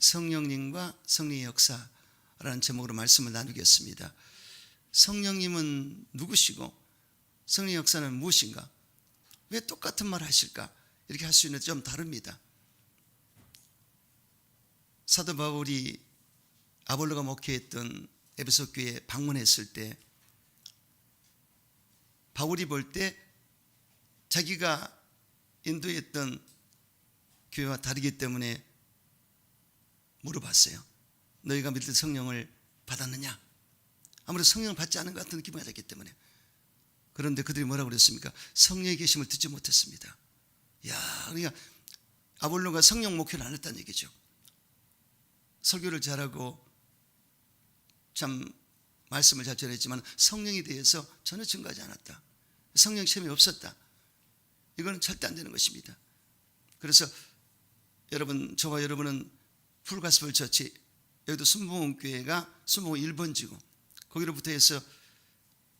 성령님과 성령의 역사라는 제목으로 말씀을 나누겠습니다. 성령님은 누구시고 성령의 역사는 무엇인가? 왜 똑같은 말을 하실까? 이렇게 할 수 있는데 좀 다릅니다. 사도 바울이 아볼로가 목회했던 에베소 교회에 방문했을 때 바울이 볼 때 자기가 인도했던 교회와 다르기 때문에 물어봤어요. 너희가 믿을 성령을 받았느냐? 아무래도 성령을 받지 않은 것 같은 느낌이 받았기 때문에. 그런데 그들이 뭐라고 그랬습니까? 성령의 계심을 듣지 못했습니다. 그러니까 아볼로가 성령 목회를 안 했다는 얘기죠. 설교를 잘하고 참 말씀을 잘 전했지만 성령에 대해서 전혀 증거하지 않았다. 성령 체험이 없었다. 이거는 절대 안 되는 것입니다. 그래서 저와 여러분은 풀가스펠 처치, 여기도 순복음교회가 순복음 1번지고 거기로부터 해서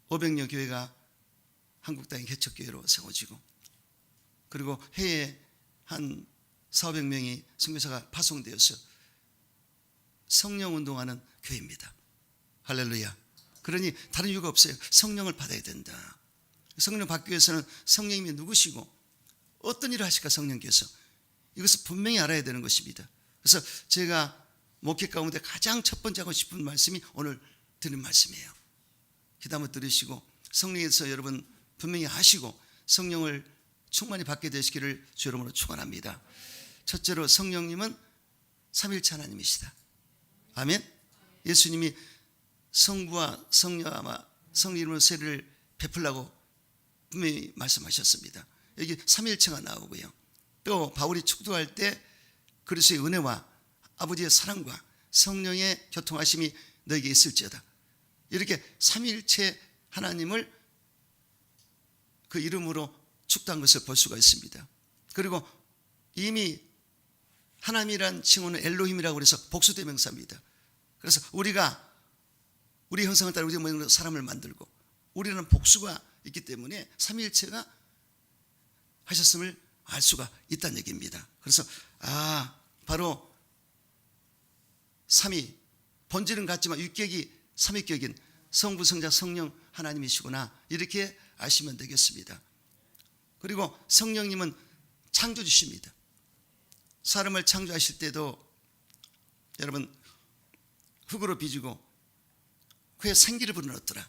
500여 교회가 한국 땅의 개척교회로 세워지고 그리고 해에 한 400명이 선교사가 파송되어서 성령 운동하는 교회입니다. 할렐루야. 그러니 다른 이유가 없어요. 성령을 받아야 된다. 성령 받기 위해서는 성령님이 누구시고 어떤 일을 하실까 성령께서 이것을 분명히 알아야 되는 것입니다. 그래서 제가 목회 가운데 가장 첫 번째 하고 싶은 말씀이 오늘 드린 말씀이에요. 기도 한번 들으시고 성령에서 여러분 분명히 아시고 성령을 충만히 받게 되시기를 주 여러분으로 축원합니다. 첫째로 성령님은 삼일체 하나님이시다. 아멘. 예수님이 성부와 성녀와 성령 이름으로 세례를 베풀라고 분명히 말씀하셨습니다. 여기 삼일체가 나오고요. 또 바울이 축도할 때 그리스도의 은혜와 아버지의 사랑과 성령의 교통하심이 너에게 있을지어다. 이렇게 삼일체 하나님을 그 이름으로 축도한 것을 볼 수가 있습니다. 그리고 이미 하나님이란 칭호는 엘로힘이라고 해서 복수대명사입니다. 그래서 우리가 우리 형상을 따라 우리 모양으로 사람을 만들고 우리는 복수가 있기 때문에 삼위일체가 하셨음을 알 수가 있다는 얘기입니다. 그래서 바로 삼위, 본질은 같지만 유격이 삼위격인 성부, 성자, 성령 하나님이시구나 이렇게 아시면 되겠습니다. 그리고 성령님은 창조주십니다. 사람을 창조하실 때도 여러분 흙으로 빚고 그에 생기를 불어넣었더라.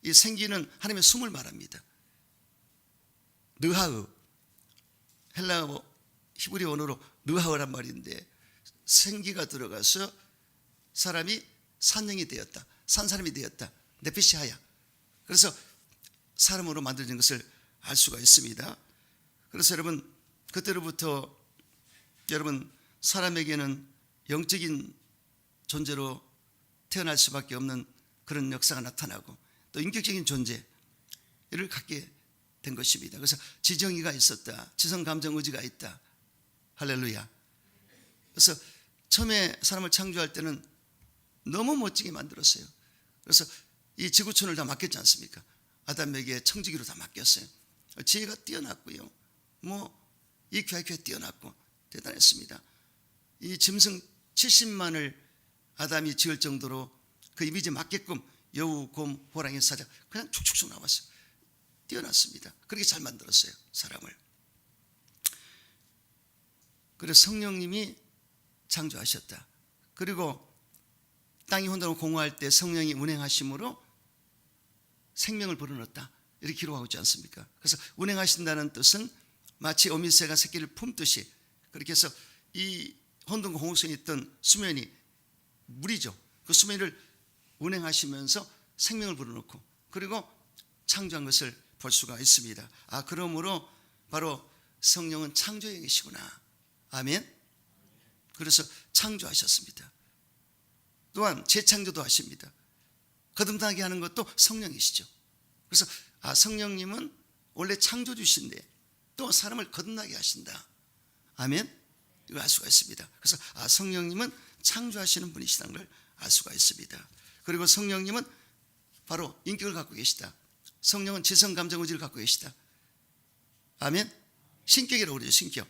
이 생기는 하나님의 숨을 말합니다. 느하으, 헬라어 히브리 언어로 느하으란 말인데 생기가 들어가서 사람이 산영이 되었다. 산 사람이 되었다. 네피시하야. 그래서 사람으로 만들어진 것을 알 수가 있습니다. 그래서 여러분 그때로부터 여러분 사람에게는 영적인 존재로 태어날 수밖에 없는 그런 역사가 나타나고 또 인격적인 존재를 갖게 된 것입니다. 그래서 지정의가 있었다. 지성, 감정, 의지가 있다. 할렐루야. 그래서 처음에 사람을 창조할 때는 너무 멋지게 만들었어요. 그래서 이 지구촌을 다 맡겼지 않습니까? 아담에게 청지기로 다 맡겼어요. 지혜가 뛰어났고요. EQIQ가 뛰어났고 대단했습니다. 이 짐승 70만을 아담이 지을 정도로 그 이미지에 맞게끔 여우, 곰, 호랑이, 사자 그냥 축축축 나왔어요. 뛰어났습니다. 그렇게 잘 만들었어요. 사람을. 그래서 성령님이 창조하셨다. 그리고 땅이 혼돈을 공허할 때 성령이 운행하심으로 생명을 불어넣었다. 이렇게 기록하고 있지 않습니까? 그래서 운행하신다는 뜻은 마치 어미새가 새끼를 품듯이 그렇게 해서 이 혼돈과 공허성이 있던 수면이 물이죠. 그 수면을 운행하시면서 생명을 불어넣고 그리고 창조한 것을 볼 수가 있습니다. 그러므로 바로 성령은 창조의 계시구나. 아멘. 그래서 창조하셨습니다. 또한 재창조도 하십니다. 거듭나게 하는 것도 성령이시죠. 그래서 성령님은 원래 창조주신데 또 사람을 거듭나게 하신다. 아멘. 이걸 알 수가 있습니다. 그래서 성령님은 창조하시는 분이시다는 걸 알 수가 있습니다. 그리고 성령님은 바로 인격을 갖고 계시다. 성령은 지성, 감정, 의지를 갖고 계시다. 아멘. 신격이라고 그러죠. 신격.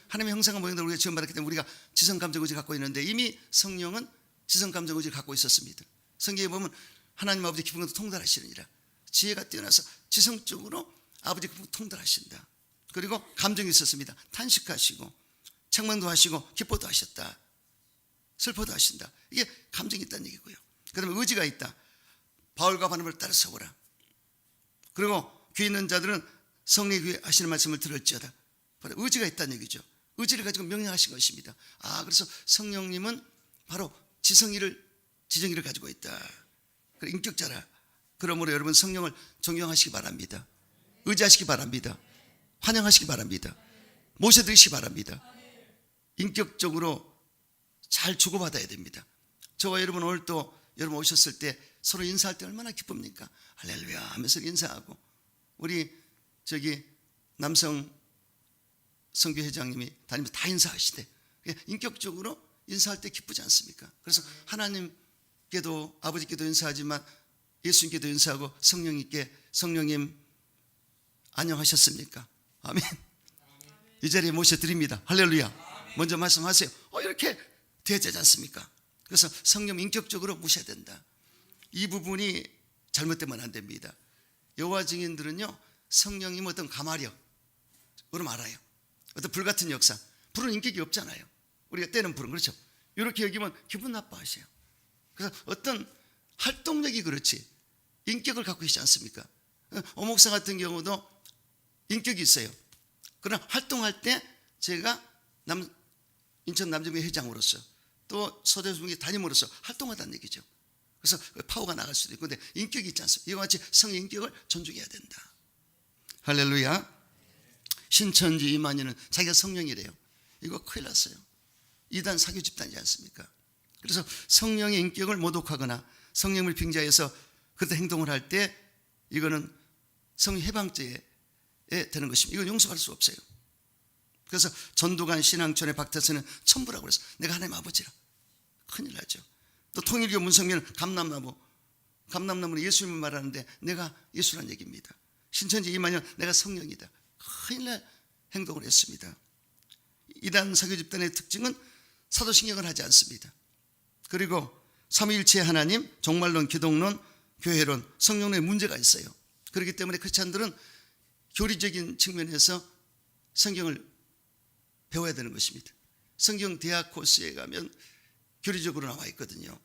하나님의 형상과 모양대로 우리가 지원받았기 때문에 우리가 지성 감정 의지를 갖고 있는데 이미 성령은 지성 감정 의지를 갖고 있었습니다. 성경에 보면 하나님 아버지 깊은 것도 통달하시느니라. 지혜가 뛰어나서 지성적으로 아버지 깊은 것도 통달하신다. 그리고 감정이 있었습니다. 탄식하시고 책망도 하시고 기뻐도 하셨다. 슬퍼도 하신다. 이게 감정이 있다는 얘기고요. 그 다음에 의지가 있다. 바울과 바나바를 따라 서거라. 그리고 귀 있는 자들은 성령의 귀에 하시는 말씀을 들을지어다. 바로 의지가 있다는 얘기죠. 의지를 가지고 명령하신 것입니다. 그래서 성령님은 바로 지성이를 가지고 있다. 인격자라. 그러므로 여러분 성령을 존경하시기 바랍니다. 의지하시기 바랍니다. 환영하시기 바랍니다. 모셔드리시기 바랍니다. 인격적으로 잘 주고받아야 됩니다. 저와 여러분 오늘 또 여러분 오셨을 때 서로 인사할 때 얼마나 기쁩니까? 할렐루야 하면서 인사하고, 우리 남성 선교회장님이 다니면서 다 인사하시대. 인격적으로 인사할 때 기쁘지 않습니까? 그래서 하나님께도 아버지께도 인사하지만 예수님께도 인사하고 성령님께 성령님 안녕하셨습니까? 아멘. 이 자리에 모셔드립니다. 할렐루야. 먼저 말씀하세요. 이렇게 되지 않습니까? 그래서 성령 인격적으로 모셔야 된다. 이 부분이 잘못되면 안 됩니다. 여호와 증인들은요, 성령님 어떤 가마력 으로 알아요. 어떤 불같은 역사, 불은 인격이 없잖아요. 우리가 때는 불은, 그렇죠? 이렇게 여기면 기분 나빠하셔요. 그래서 어떤 활동력이 그렇지 인격을 갖고 계시지 않습니까? 오목사 같은 경우도 인격이 있어요. 그러나 활동할 때 제가 인천 남정회 회장으로서 또 서대중의 담임으로서 활동하다는 얘기죠. 그래서 파워가 나갈 수도 있고, 근데 인격이 있지 않습니까? 이와 같이 성의 인격을 존중해야 된다. 할렐루야. 신천지 이만희는 자기가 성령이래요. 이거 큰일 났어요. 이단 사교 집단이지 않습니까? 그래서 성령의 인격을 모독하거나 성령을 빙자해서 그때 행동을 할 때 이거는 성령 해방죄에 되는 것입니다. 이건 용서할 수 없어요. 그래서 전두관 신앙촌의 박태선은 천부라고 그랬어. 내가 하나님 아버지라. 큰일 나죠. 또 통일교 문성민은 감남나무는 예수님을 말하는데 내가 예수란 얘기입니다. 신천지 이만희는 내가 성령이다. 큰일 날 행동을 했습니다. 이단 사교 집단의 특징은 사도신경을 하지 않습니다. 그리고 삼위일체 하나님, 종말론, 기독론, 교회론, 성령론에 문제가 있어요. 그렇기 때문에 크리스찬들은 교리적인 측면에서 성경을 배워야 되는 것입니다. 성경 대학 코스에 가면 교리적으로 나와 있거든요.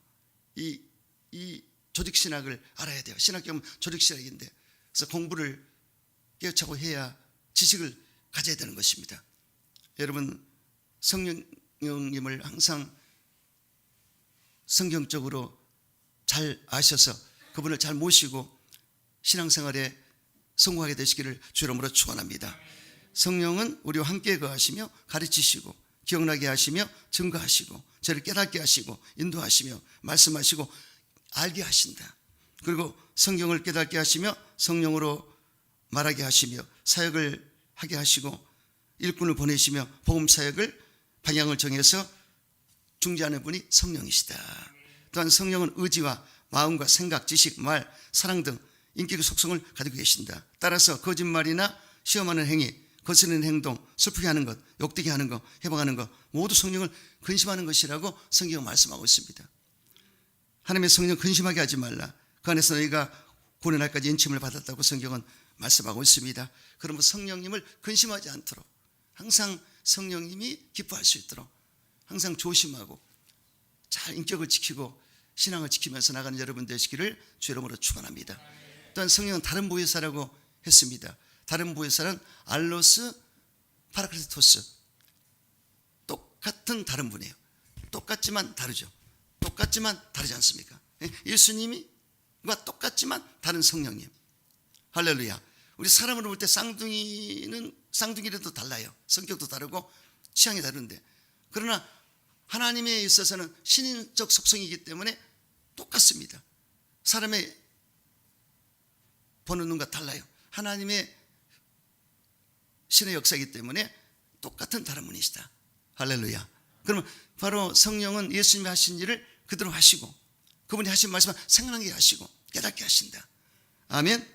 이 조직신학을 알아야 돼요. 신학교는 조직신학인데, 그래서 공부를 깨우치고 해야 지식을 가져야 되는 것입니다. 여러분, 성령님을 항상 성경적으로 잘 아셔서 그분을 잘 모시고 신앙생활에 성공하게 되시기를 주 이름으로 축원합니다. 성령은 우리와 함께 거하시며 가르치시고 기억나게 하시며 증거하시고 저를 깨닫게 하시고 인도하시며 말씀하시고 알게 하신다. 그리고 성경을 깨닫게 하시며 성령으로 말하게 하시며 사역을 하게 하시고 일꾼을 보내시며 복음 사역을 방향을 정해서 중재하는 분이 성령이시다. 또한 성령은 의지와 마음과 생각, 지식, 말, 사랑 등 인격의 속성을 가지고 계신다. 따라서 거짓말이나 시험하는 행위, 거스르는 행동, 슬프게 하는 것, 욕되게 하는 것, 해방하는 것 모두 성령을 근심하는 것이라고 성경은 말씀하고 있습니다. 하나님의 성령 근심하게 하지 말라. 그 안에서 너희가 구원의 날까지 인침을 받았다고 성경은 말씀하고 있습니다. 그러면 성령님을 근심하지 않도록 항상 성령님이 기뻐할 수 있도록 항상 조심하고 잘 인격을 지키고 신앙을 지키면서 나가는 여러분 되시기를 주 이름으로 축원합니다. 또한 성령은 다른 보혜사라고 했습니다. 다른 보혜사는 알로스, 파라클리토스, 똑같은 다른 분이에요. 똑같지만 다르죠. 똑같지만 다르지 않습니까? 예수님과 똑같지만 다른 성령님. 할렐루야. 우리 사람으로 볼 때 쌍둥이라도 달라요. 성격도 다르고 취향이 다른데, 그러나 하나님에 있어서는 신인적 속성이기 때문에 똑같습니다. 사람의 보는 눈과 달라요. 하나님의 신의 역사이기 때문에 똑같은 다른 분이시다. 할렐루야. 그러면 바로 성령은 예수님이 하신 일을 그대로 하시고 그분이 하신 말씀을 생각나게 하시고 깨닫게 하신다. 아멘.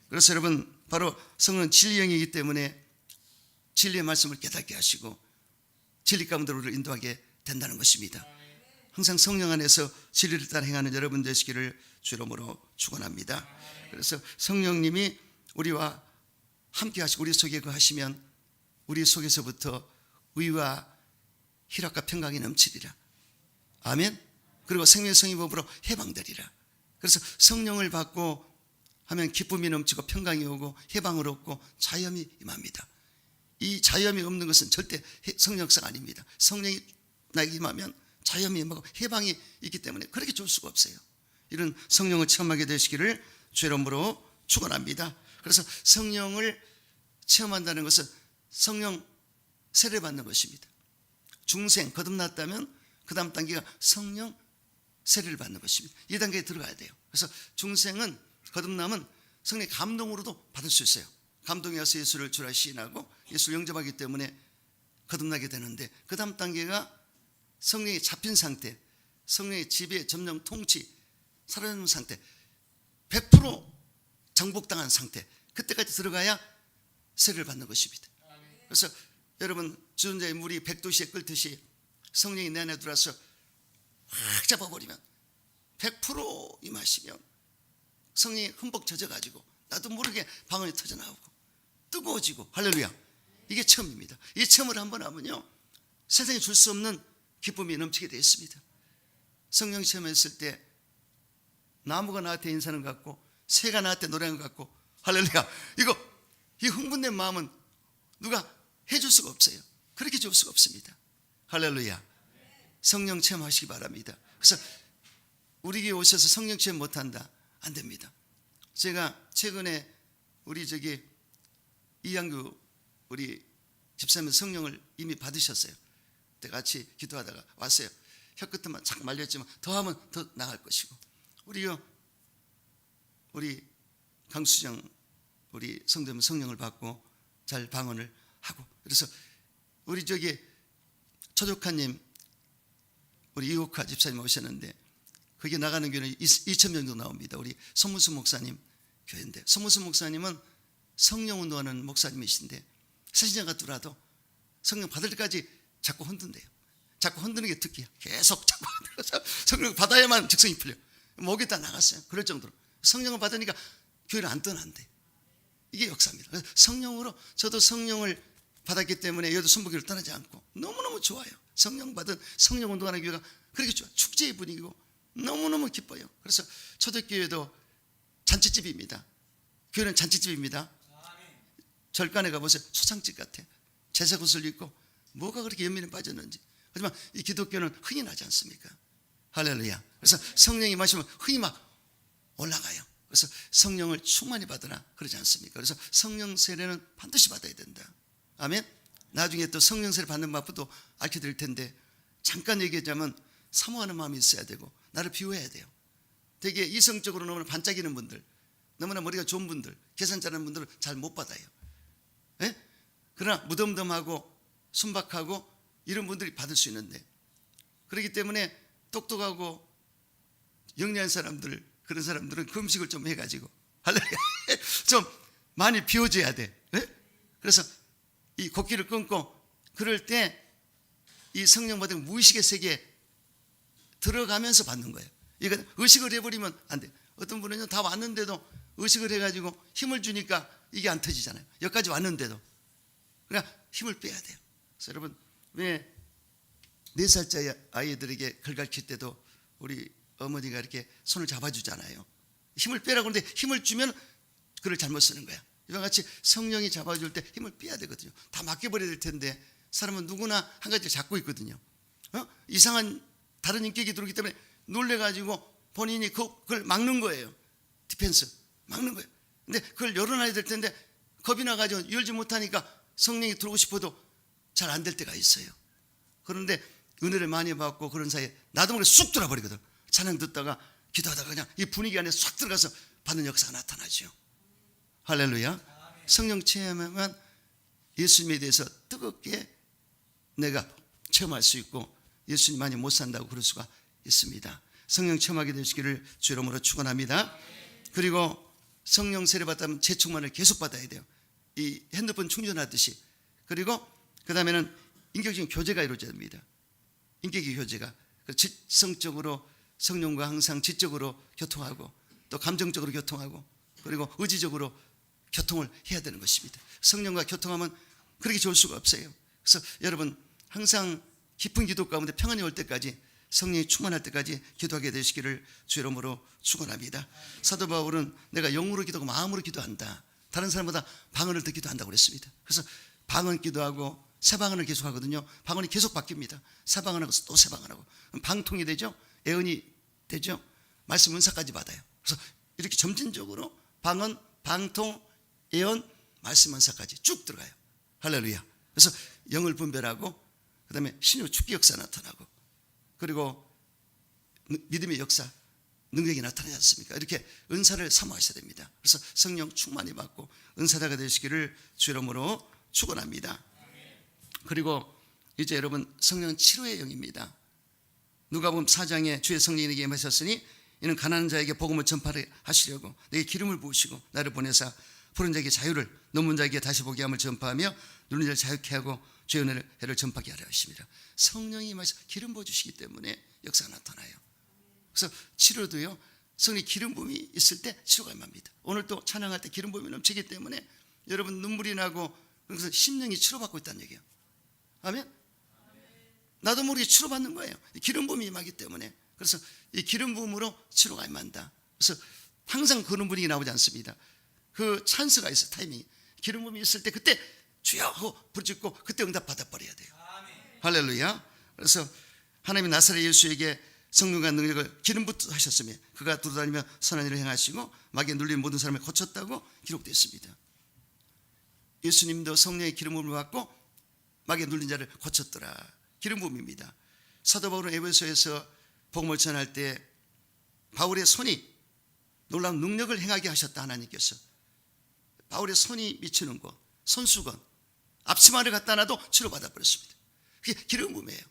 그래서 여러분, 바로 성령은 진리형이기 때문에 진리의 말씀을 깨닫게 하시고 진리 가운데로 우리를 인도하게 된다는 것입니다. 항상 성령 안에서 진리를 따라 행하는 여러분 되시기를 주 이름으로 축원합니다. 그래서 성령님이 우리와 함께 하시고 우리 속에 거하시면 우리 속에서부터 의와 희락과 평강이 넘치리라. 아멘. 그리고 생명의 성의법으로 해방되리라. 그래서 성령을 받고 하면 기쁨이 넘치고 평강이 오고 해방을 얻고 자염이 임합니다. 이 자염이 없는 것은 절대 성령성 아닙니다. 성령이 나에게 임하면 자염이 임하고 해방이 있기 때문에 그렇게 좋을 수가 없어요. 이런 성령을 체험하게 되시기를 주 이름으로 축원합니다. 그래서 성령을 체험한다는 것은 성령 세례를 받는 것입니다. 중생 거듭났다면 그 다음 단계가 성령 세례를 받는 것입니다. 이 단계에 들어가야 돼요. 그래서 중생은 거듭남은 성령의 감동으로도 받을 수 있어요. 감동이 와서 예수를 주라 시인하고 예수를 영접하기 때문에 거듭나게 되는데, 그 다음 단계가 성령이 잡힌 상태, 성령의 지배, 점령, 통치, 살아있는 상태, 100% 정복당한 상태, 그때까지 들어가야 세례를 받는 것입니다. 그래서 여러분, 주전자의 물이 백도시에 끓듯이 성령이 내 안에 들어와서 확 잡아버리면 100% 임하시면 성령이 흠뻑 젖어가지고 나도 모르게 방언이 터져나오고 뜨거워지고, 할렐루야. 이게 체험입니다. 이 체험을 한번 하면요, 세상에 줄 수 없는 기쁨이 넘치게 되어 있습니다. 성령 체험했을 때 나무가 나한테 인사하는 것 같고 새가 나한테 노래하는 것 같고, 할렐루야. 이 흥분된 마음은 누가 해줄 수가 없어요. 그렇게 줄 수가 없습니다. 할렐루야. 성령 체험하시기 바랍니다. 그래서 우리 교회 오셔서 성령 체험 못한다, 안 됩니다. 제가 최근에 우리 이양규 우리 집사님 성령을 이미 받으셨어요. 그때 같이 기도하다가 왔어요. 혀끝만 잠깐 말렸지만 더 하면 더 나갈 것이고, 우리 강수정 우리 성도님 성령을 받고 잘 방언을 하고, 그래서 우리 초조카님 우리 이옥화 집사님 오셨는데 거기 나가는 교회는 2,000명 정도 나옵니다. 우리 손문수 목사님 교회인데, 손문수 목사님은 성령 운동하는 목사님이신데 새신자가 들어와도 성령 받을 때까지 자꾸 흔든대요. 자꾸 흔드는 게 특기야. 계속 자꾸 흔들어서 성령 받아야만 적성이 풀려. 목이 다 나갔어요. 그럴 정도로 성령을 받으니까 교회를 안 떠난대. 이게 역사입니다. 그래서 성령으로, 저도 성령을 받았기 때문에 여도 순복교를 떠나지 않고 너무너무 좋아요. 성령 받은 성령 운동하는 교회가 그렇게 좋아. 축제의 분위기고 너무너무 기뻐요. 그래서 초대교회도 잔치집입니다. 교회는 잔치집입니다. 절간에 가보세요. 소창집 같아. 제색 옷을 입고 뭐가 그렇게 연민에 빠졌는지. 하지만 이 기독교는 흥이 나지 않습니까? 할렐루야. 그래서 성령이 마시면 흥이 막 올라가요. 그래서 성령을 충만히 받으라 그러지 않습니까? 그래서 성령 세례는 반드시 받아야 된다. 아멘. 나중에 또 성령 세례 받는 방법도 알려드릴 텐데, 잠깐 얘기하자면 사모하는 마음이 있어야 되고 나를 비워야 돼요. 되게 이성적으로 너무나 반짝이는 분들, 너무나 머리가 좋은 분들, 계산 잘하는 분들은 잘 못 받아요. 예? 그러나 무덤덤하고 순박하고 이런 분들이 받을 수 있는데, 그렇기 때문에 똑똑하고 영리한 사람들, 그런 사람들은 금식을 좀 해가지고 할렐루야 좀 많이 비워줘야 돼. 예? 그래서 이 곡기를 끊고 그럴 때 이 성령 받은 무의식의 세계에 들어가면서 받는 거예요. 이거 의식을 해버리면 안 돼. 어떤 분은요, 다 왔는데도 의식을 해가지고 힘을 주니까 이게 안 터지잖아요. 여기까지 왔는데도. 그러니까 힘을 빼야 돼요. 그래서 여러분, 왜 4살짜리 아이들에게 글 가르칠 때도 우리 어머니가 이렇게 손을 잡아주잖아요. 힘을 빼라고 하는데 힘을 주면 그걸 잘못 쓰는 거야. 이와 같이 성령이 잡아줄 때 힘을 빼야 되거든요. 다 맡겨버려야 될 텐데 사람은 누구나 한 가지를 잡고 있거든요. 이상한 다른 인격이 들어오기 때문에 놀래가지고 본인이 그걸 막는 거예요. 디펜스 막는 거예요. 근데 그걸 열어놔야 될 텐데 겁이 나가지고 열지 못하니까 성령이 들어오고 싶어도 잘 안 될 때가 있어요. 그런데 은혜를 많이 받고 그런 사이에 나도 모르게 쑥 들어버리거든. 찬양 듣다가 기도하다가 그냥 이 분위기 안에 싹 들어가서 받는 역사가 나타나죠. 할렐루야. 성령 체험하면 예수님에 대해서 뜨겁게 내가 체험할 수 있고 예수님 많이 못 산다고 그럴 수가 있습니다. 성령 체험하게 되시기를 주 이름으로 축원합니다. 그리고 성령 세례 받다면 재충만을 계속 받아야 돼요. 이 핸드폰 충전하듯이 그리고 그 다음에는 인격적인 교제가 이루어져야 됩니다. 인격의 교제가 지성적으로 성령과 항상 지적으로 교통하고 또 감정적으로 교통하고 그리고 의지적으로 교통을 해야 되는 것입니다. 성령과 교통하면 그렇게 좋을 수가 없어요. 그래서 여러분 항상 깊은 기도 가운데 평안이 올 때까지 성령이 충만할 때까지 기도하게 되시기를 주 이름으로 축원합니다. 사도 바울은 내가 영으로 기도하고 마음으로 기도한다. 다른 사람보다 방언을 더 기도한다고 그랬습니다. 그래서 방언 기도하고 새 방언을 계속 하거든요. 방언이 계속 바뀝니다. 새 방언하고 또 새 방언하고 방통이 되죠. 애언이 되죠. 말씀 은사까지 받아요. 그래서 이렇게 점진적으로 방언, 방통, 애언, 말씀 은사까지 쭉 들어가요. 할렐루야. 그래서 영을 분별하고 그 다음에 신의 축기 역사 나타나고 그리고 믿음의 역사 능력이 나타나지 않습니까? 이렇게 은사를 사모하셔야 됩니다. 그래서 성령 충만히 받고 은사자가 되시기를 주 이름으로 축원합니다. 그리고 이제 여러분 성령은 치료의 영입니다. 누가복음 4장에 주의 성령이 내게 임하셨으니 이는 가난한 자에게 복음을 전파하시려고 내게 기름을 부으시고 나를 보내사 푸른 자에게 자유를 넘은 자에게 다시 보게 함을 전파하며 누른 자를 자유케 하고 주의 은혜를 전파하게 하려 하십니다. 성령이 임하셔 기름 부어주시기 때문에 역사가 나타나요. 그래서 치료도요 성령의 기름 부음이 있을 때 치료가 임합니다. 오늘 또 찬양할 때 기름 부음이 넘치기 때문에 여러분 눈물이 나고 그래서 심령이 치료받고 있다는 얘기예요. 아멘? 나도 모르게 치료받는 거예요. 기름 부음이 임하기 때문에. 그래서 이 기름 부음으로 치료가 임한다. 그래서 항상 그런 분위기 나오지 않습니다. 그 찬스가 있어 타이밍이. 기름 부음이 있을 때 그때 주여 하고 부르짖고 그때 응답 받아버려야 돼요. 할렐루야. 그래서 하나님이 나사렛 예수에게 성령과 능력을 기름 붓듯 하셨으며 그가 두루다니며 선한 일을 행하시고 마귀에 눌린 모든 사람을 고쳤다고 기록되어 있습니다. 예수님도 성령의 기름 부음을 받고 마귀에 눌린 자를 고쳤더라. 기름 부음입니다. 사도 바울은 에베소에서 복음을 전할 때 바울의 손이 놀라운 능력을 행하게 하셨다. 하나님께서 바울의 손이 미치는 곳 손수건 앞치마를 갖다 놔도 치료받아 버렸습니다. 그게 기름 부음이에요.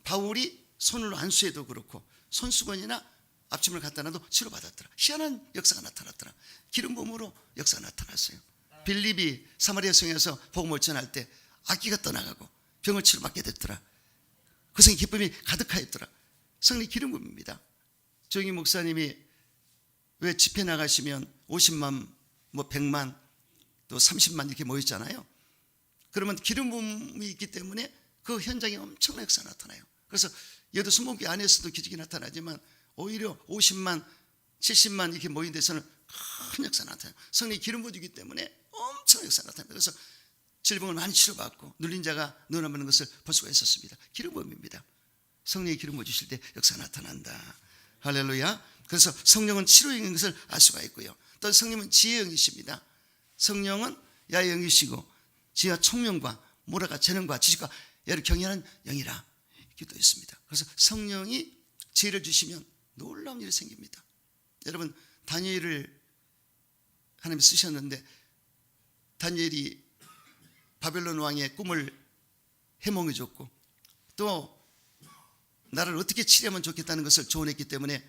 바울이 손을 안수해도 그렇고 손수건이나 앞치마를 갖다 놔도 치료받았더라. 희한한 역사가 나타났더라. 기름 부음으로 역사가 나타났어요. 빌립이 사마리아 성에서 복음을 전할 때 악기가 떠나가고 병을 치료받게 됐더라. 그 성의 기쁨이 가득하였더라. 성령 기름 부음입니다. 정희 목사님이 왜 집회 나가시면 50만, 뭐 100만, 또 30만 이렇게 모였잖아요. 그러면 기름 부음이 있기 때문에 그 현장에 엄청난 역사가 나타나요. 그래서 여도 수목회 안에서도 기적이 나타나지만 오히려 50만, 70만 이렇게 모인 데서는 큰 역사가 나타나요. 성령이 기름 부어주기 때문에 엄청난 역사가 나타납니다. 그래서 질병을 많이 치료받고 눌린 자가 눈어보는 것을 볼 수가 있었습니다. 기름 부음입니다. 성령이 기름 부어주실 때 역사가 나타난다. 할렐루야. 그래서 성령은 치료인 것을 알 수가 있고요. 또 성령은 지혜의 영이십니다. 성령은 야의 영이시고 지혜와 총명과 모라가 재능과 지식과 야를 경외하는 영이라 기도했습니다. 그래서 성령이 지혜를 주시면 놀라운 일이 생깁니다. 여러분 다니엘을 하나님이 쓰셨는데 다니엘이 바벨론 왕의 꿈을 해몽해 줬고 또 나를 어떻게 치료하면 좋겠다는 것을 조언했기 때문에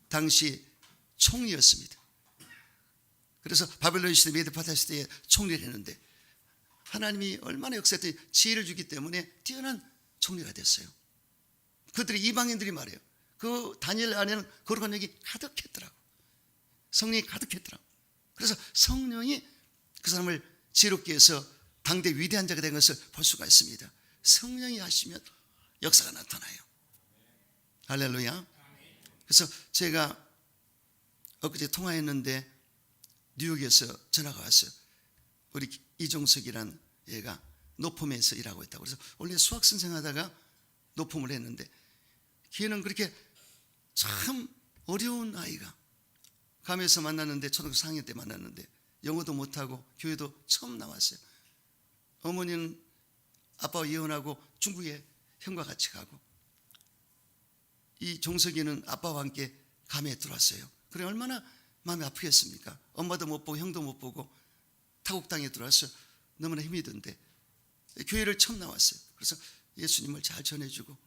당시 총리였습니다. 그래서 바벨론 시대 메도파타 시대에 총리를 했는데 하나님이 얼마나 역사했더니 지혜를 주기 때문에 뛰어난 총리가 됐어요. 그들이 이방인들이 말해요. 그 다니엘 안에는 거룩한 영이 가득했더라고. 성령이 가득했더라고. 그래서 성령이 그 사람을 지혜롭게 해서 당대 위대한 자가 된 것을 볼 수가 있습니다. 성령이 하시면 역사가 나타나요. 할렐루야. 그래서 제가 엊그제 통화했는데 뉴욕에서 전화가 왔어요. 우리 이종석이란 얘가 노폼에서 일하고 있다고. 그래서 원래 수학 선생 하다가 노폼을 했는데 걔는 그렇게 참 어려운 아이가 감에서 만났는데 초등학교 4학년 때 만났는데 영어도 못하고 교회도 처음 나왔어요. 어머니는 아빠와 이혼하고 중국에 형과 같이 가고 이 종석이는 아빠와 함께 감에 들어왔어요. 그래 얼마나 마음이 아프겠습니까? 엄마도 못 보고 형도 못 보고 타국당에 들어와서 너무나 힘이 든데 교회를 처음 나왔어요. 그래서 예수님을 잘 전해주고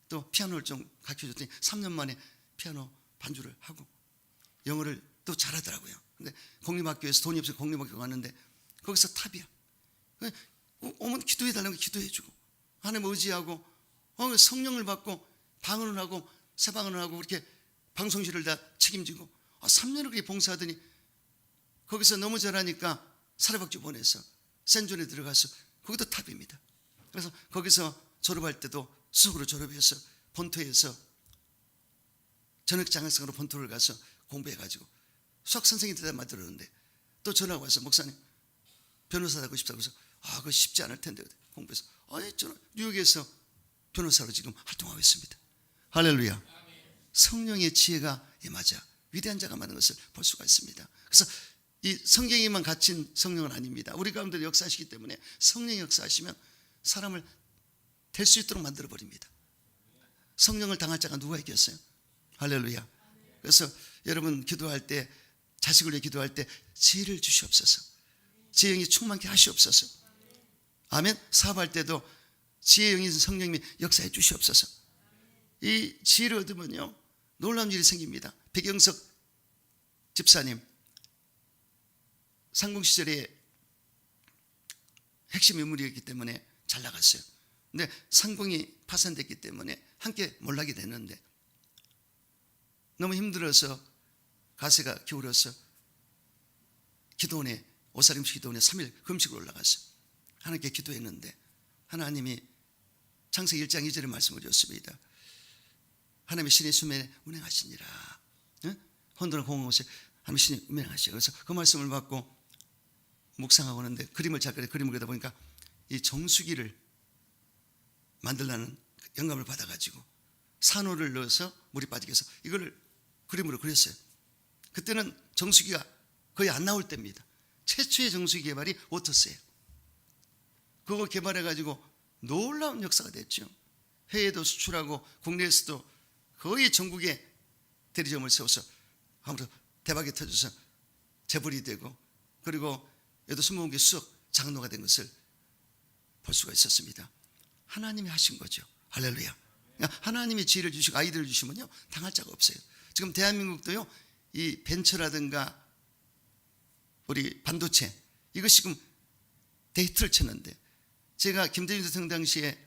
또 피아노를 좀 가르쳐줬더니 3년 만에 피아노 반주를 하고 영어를 또 잘하더라고요. 근데 공립학교에서 돈이 없어서 공립학교 갔는데 거기서 탑이야. 오면 기도해달라는 거 기도해주고, 하나님 의지하고, 성령을 받고, 방언을 하고, 새방언을 하고, 그렇게 방송실을 다 책임지고, 3년을 그렇게 봉사하더니, 거기서 너무 잘하니까 사례박주 보내서 센존에 들어가서, 거기도 탑입니다. 그래서 거기서 졸업할 때도 수석으로 졸업해서 본토에서 전역 장학생으로 본토를 가서 공부해가지고 수학 선생님이 되다 만들었는데, 또 전화가 와서 목사님 변호사 하고 싶다고 해서 그거 쉽지 않을 텐데 공부해서 저는 뉴욕에서 변호사로 지금 활동하고 있습니다. 할렐루야. 성령의 지혜가 임하자 위대한 자가 많은 것을 볼 수가 있습니다. 그래서 이 성경에만 갇힌 성령은 아닙니다. 우리 가운데 역사하시기 때문에 성령이 역사하시면 사람을 될 수 있도록 만들어 버립니다. 성령을 당할 자가 누가 있겠어요? 할렐루야. 그래서 여러분 기도할 때, 자식을 위해 기도할 때 지혜를 주시옵소서. 지혜의 영이 충만케 하시옵소서. 아멘. 사업할 때도 지혜의 영이 성령님이 역사해 주시옵소서. 이 지혜를 얻으면요 놀라운 일이 생깁니다. 백영석 집사님 상공시절에 핵심 인물이었기 때문에 잘 나갔어요. 근데 상공이 파산됐기 때문에 함께 몰락이 됐는데, 너무 힘들어서 가세가 기울어서 기도원에, 오사림식 기도원에 3일 금식을 올라갔어요. 하나님께 기도했는데 하나님이 창세기 1장 2절의 말씀을 주셨습니다. 하나님의 신의 수면에 운행하시니라. 혼돈한 공허한 곳에 하나님의 신이 운행하시고, 그래서 그 말씀을 받고 묵상하고 오는데 그림을 그리다 보니까 이 정수기를 만들라는 영감을 받아가지고 산호를 넣어서 물이 빠지게 해서 이걸 그림으로 그렸어요. 그때는 정수기가 거의 안 나올 때입니다. 최초의 정수기 개발이 오토스예요. 그거 개발해가지고 놀라운 역사가 됐죠. 해외도 수출하고 국내에서도 거의 전국에 대리점을 세워서 아무래도 대박이 터져서 재벌이 되고, 그리고 여도 20개 수석 장로가 된 것을 볼 수가 있었습니다. 하나님이 하신 거죠. 할렐루야. 하나님이 지혜를 주시고 아이디어를 주시면요 당할 자가 없어요. 지금 대한민국도요 이 벤처라든가 우리 반도체, 이것이 지금 데이트를 쳤는데, 제가 김대중 대통령 당시에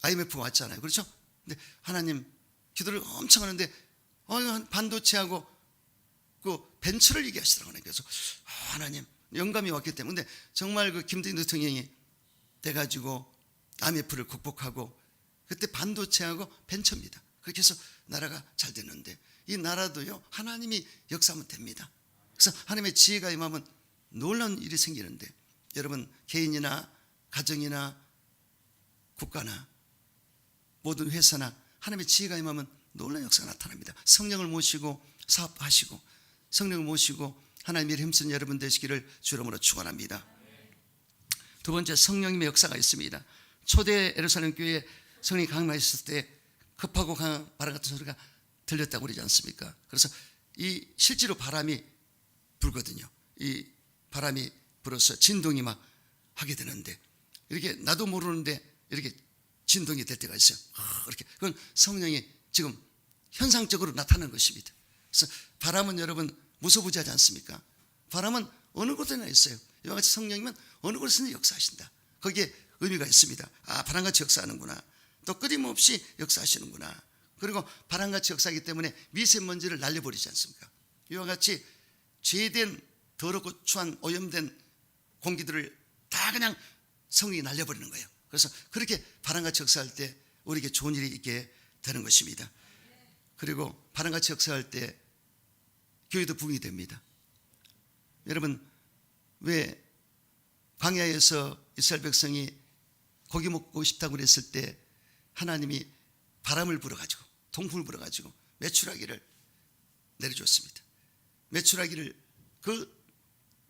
IMF가 왔잖아요. 그렇죠? 근데 하나님 기도를 엄청 하는데 반도체하고 그 벤처를 얘기하시더라고요. 그래서 하나님 영감이 왔기 때문에, 정말 그 김대중 대통령이 돼가지고 IMF를 극복하고, 그때 반도체하고 벤처입니다. 그렇게 해서 나라가 잘 됐는데, 이 나라도요 하나님이 역사하면 됩니다. 그래서 하나님의 지혜가 임하면 놀라운 일이 생기는데, 여러분 개인이나 가정이나 국가나 모든 회사나 하나님의 지혜가 임하면 놀라운 역사가 나타납니다. 성령을 모시고 사업하시고, 성령을 모시고 하나님의 힘쓰는 여러분 되시기를 주 이름으로 축원합니다. 두 번째, 성령님의 역사가 있습니다. 초대 예루살렘 교회에 성령이 강림하셨을 때 급하고 강한 바람 같은 소리가 들렸다고 그러지 않습니까? 그래서 이 실제로 바람이 불거든요. 이 바람이 불어서 진동이 막 하게 되는데, 이렇게 나도 모르는데 이렇게 진동이 될 때가 있어요. 이렇게. 그건 성령이 지금 현상적으로 나타나는 것입니다. 그래서 바람은 여러분 무소부지하지 않습니까? 바람은 어느 곳에나 있어요. 이와 같이 성령이면 어느 곳에서는 역사하신다. 거기에 의미가 있습니다. 바람같이 역사하는구나. 또 끊임없이 역사하시는구나. 그리고 바람같이 역사하기 때문에 미세먼지를 날려버리지 않습니까? 이와 같이 죄된 더럽고 추한 오염된 공기들을 다 그냥 성령이 날려버리는 거예요. 그래서 그렇게 바람같이 역사할 때 우리에게 좋은 일이 있게 되는 것입니다. 그리고 바람같이 역사할 때 교회도 부흥이 됩니다. 여러분, 왜 광야에서 이스라엘 백성이 고기 먹고 싶다고 그랬을 때 하나님이 바람을 불어가지고, 동풍을 불어가지고 메추라기를 내려줬습니다. 메추라기를, 그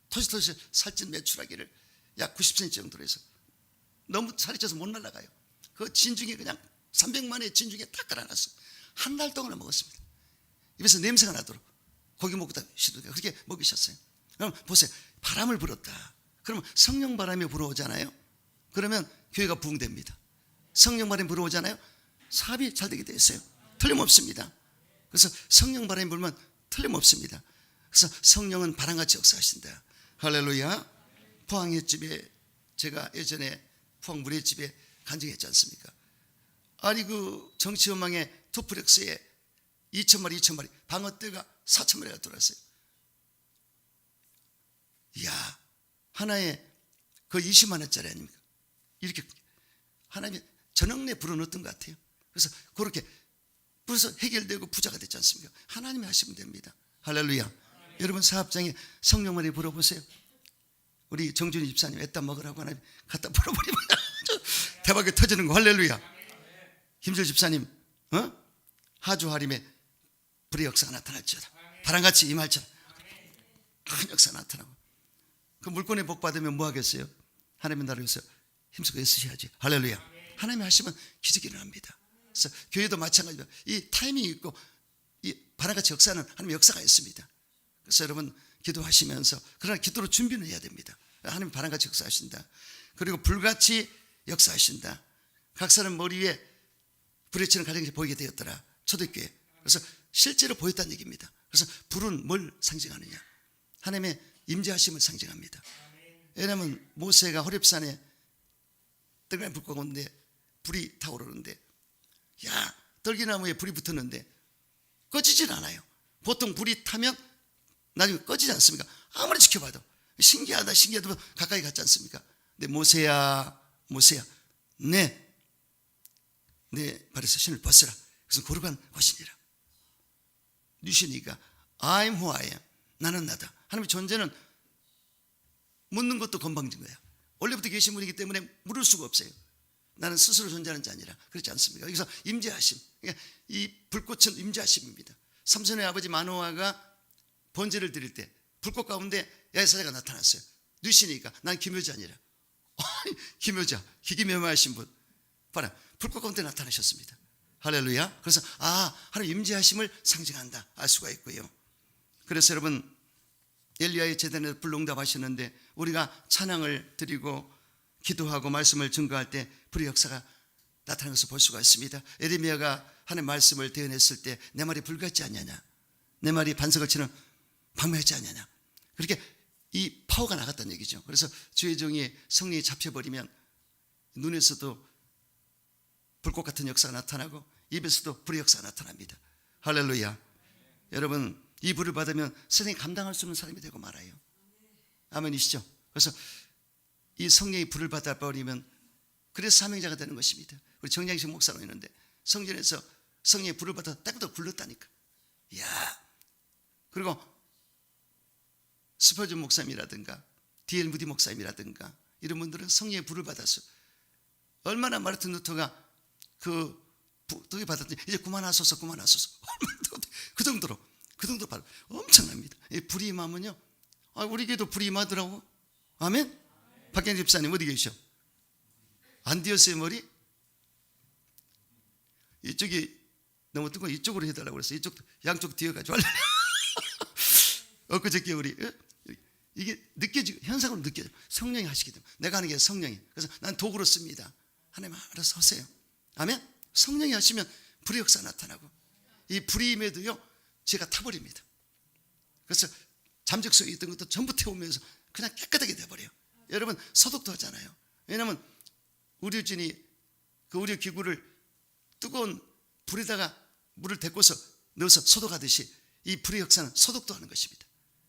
토시토시 살찐 메추라기를 약 90cm 정도로 해서, 너무 살이 쪄서 못 날아가요. 그 진중에 그냥 300만의 진중에 딱 깔아놨어요. 한 달 동안 먹었습니다. 입에서 냄새가 나도록 고기 먹다 시도가 그렇게 먹이셨어요. 그럼 보세요. 바람을 불었다. 그러면 성령 바람이 불어오잖아요. 그러면 교회가 부흥됩니다. 성령 바람이 불어오잖아요. 사업이 잘 되게 돼 있어요. 틀림없습니다. 그래서 성령 바람이 불면 틀림없습니다. 그래서 성령은 바람같이 역사하신다. 할렐루야. 포항 횟집에 제가 예전에 포항 물회집에 간증했지 않습니까? 아니 그 정치연망의 투플렉스에 2,000마리 방어떼가 4,000마리가 들어왔어요. 이야, 하나에 그 20만 원짜리 아닙니까? 이렇게 하나님의 전능에 불어넣었던 것 같아요. 그래서 그렇게 그래서 해결되고 부자가 됐지 않습니까? 하나님이 하시면 됩니다. 할렐루야. 여러분 사업장에 성령만이 불어보세요. 우리 정준희 집사님 애따 먹으라고 하나님 갖다 불어버리면 대박이 터지는 거. 할렐루야. 김철 집사님 하주 하림에 불의 역사가 나타날지어다. 바람같이 임할지어다. 큰 역사 나타나고 그 물건에 복 받으면 뭐 하겠어요? 하나님의 나라를 위해서 힘쓰고 애쓰셔야지. 할렐루야. 하나님이 하시면 기적이 일어납니다. 그래서 교회도 마찬가지로 이 타이밍이 있고 이 바람같이 역사는 하나님의 역사가 있습니다. 그래서 여러분 기도하시면서 그러나 기도로 준비는 해야 됩니다. 하나님 바람같이 역사하신다. 그리고 불같이 역사하신다. 각 사람 머리 위에 불에 치는 가정이 보이게 되었더라. 초대교회. 그래서 실제로 보였다는 얘기입니다. 그래서 불은 뭘 상징하느냐? 하나님의 임재하심을 상징합니다. 왜냐하면 모세가 호렙산에 뜨거운 불 가운데 불이 타오르는데 야 떨기나무에 불이 붙었는데 꺼지질 않아요. 보통 불이 타면 나중에 꺼지지 않습니까? 아무리 지켜봐도 신기하다 가까이 갔지 않습니까? 근데 모세야 내 발에서 신을 벗으라. 그래서 거룩한 것이니라. 뉴시니까 I'm who I am. 나는 나다. 하나님의 존재는 묻는 것도 건방진 거야. 원래부터 계신 분이기 때문에 물을 수가 없어요. 나는 스스로 존재하는 자 아니라 그렇지 않습니까? 여기서 임재하심. 그러니까 이 불꽃은 임재하심입니다. 삼손의 아버지 마노아가 번제를 드릴 때 불꽃 가운데 야훼사자가 나타났어요. 뉴시니까 난 기묘자 아니라 기묘자 기기묘묘하신 분 봐라 불꽃 가운데 나타나셨습니다. 할렐루야. 그래서 하나님 임재하심을 상징한다 알 수가 있고요. 그래서 여러분 엘리야의 제단에서 불응답하시는데 우리가 찬양을 드리고 기도하고 말씀을 증거할 때 불의 역사가 나타나는 것을 볼 수가 있습니다. 에레미야가 하나님의 말씀을 대언했을 때 내 말이 불같지 않냐냐, 내 말이 반석을 치는 방매하지 않냐냐, 그렇게 이 파워가 나갔다는 얘기죠. 그래서 주의 종이 성령이 잡혀버리면 눈에서도 불꽃 같은 역사가 나타나고 입에서도 불의 역사가 나타납니다. 할렐루야. 여러분 이 불을 받으면 세상에 감당할 수 없는 사람이 되고 말아요. 아멘이시죠? 그래서 이 성령이 불을 받아버리면 그래서 사명자가 되는 것입니다. 우리 정장식 목사로 있는데 성전에서 성령의 불을 받아 따뜻하게 굴렀다니까. 이야. 그리고 스퍼전 목사님이라든가 D.L. 무디 목사님이라든가 이런 분들은 성령의 불을 받았어. 얼마나 마르틴 루터가 독이 받았더니 이제 그만하소서 그 정도로 받아 엄청납니다. 불이 임하면요 우리 교회도 불이 임하더라고. 아멘. 박경진 집사님 어디 계셔? 안 뒤었어요 머리? 이쪽이 너무 뜨거워 이쪽으로 해달라고 그랬어. 이쪽 양쪽 뒤어가지고 엊그저께 우리 이게 느껴지고 현상으로 느껴져. 성령이 하시기 때문에 내가 하는 게 성령이. 그래서 난 도구로 씁니다. 하나님 알아서 하세요. 아멘. 성령이 하시면 불의 역사가 나타나고 이 불이 임해도요 제가 타버립니다. 그래서 잠적성이 있던 것도 전부 태우면서 그냥 깨끗하게 돼버려요. 여러분 소독도 하잖아요. 왜냐하면 의료진이 그 의료기구를 뜨거운 불에다가 물을 데꿔서 넣어서 소독하듯이 이 불의 역사는 소독도 하는 것입니다.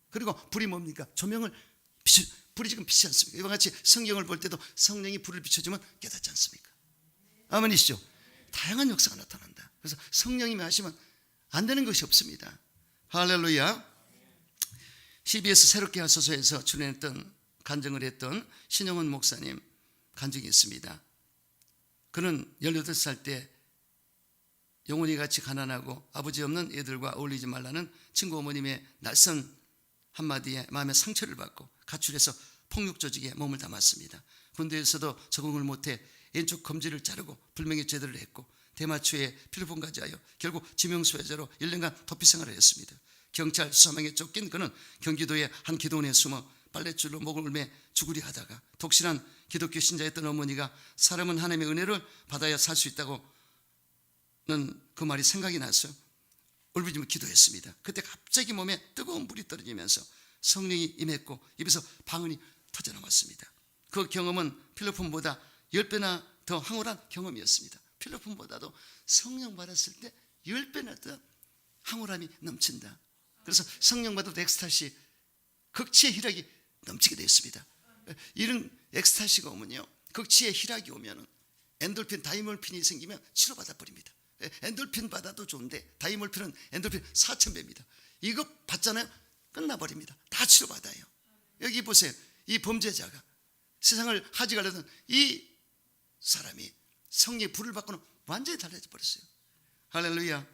그리고 불이 뭡니까? 조명을 불이 지금 비치지 않습니까? 이와 같이 성경을 볼 때도 성령이 불을 비춰주면 깨닫지 않습니까? 아멘이시죠? 다양한 역사가 나타난다. 그래서 성령님이 하시면 안 되는 것이 없습니다. 할렐루야. CBS 새롭게 하소서에서 출연했던 간증을 했던 신영원 목사님 간증이 있습니다. 그는 18살 때 영혼이 같이 가난하고 아버지 없는 애들과 어울리지 말라는 친구 어머님의 낯선 한마디에 마음의 상처를 받고 가출해서 폭력 조직에 몸을 담았습니다. 군대에서도 적응을 못해 왼쪽 검지를 자르고 불명예 제대를 했고 대마초에 필로폰까지 하여 결국 지명수혜자로 1년간 도피 생활을 했습니다. 경찰 수사망에 쫓긴 그는 경기도의 한 기도원에 숨어 빨랫줄로 목을 울매 죽으리 하다가 독실한 기독교 신자였던 어머니가 사람은 하나님의 은혜를 받아야 살 수 있다고는 그 말이 생각이 났어요. 울부짖으며 기도했습니다. 그때 갑자기 몸에 뜨거운 불이 떨어지면서 성령이 임했고 입에서 방언이 터져나왔습니다. 그 경험은 필로폰보다 10배나 더 황홀한 경험이었습니다. 필로폰보다도 성령 받았을 때 10배나 더 황홀함이 넘친다. 그래서 성령 받아도 엑스타시, 극치의 희락이 넘치게 되었습니다. 이런 엑스타시가 오면요, 극치의 희락이 오면 엔돌핀, 다이몰핀이 생기면 치료받아 버립니다. 엔돌핀 받아도 좋은데 다이몰핀은 엔돌핀 4000배입니다. 이거 받잖아요, 끝나버립니다. 다 치료받아요. 여기 보세요. 이 범죄자가, 세상을 하직하려던 이 사람이 성령의 불을 받고는 완전히 달라져 버렸어요. 할렐루야.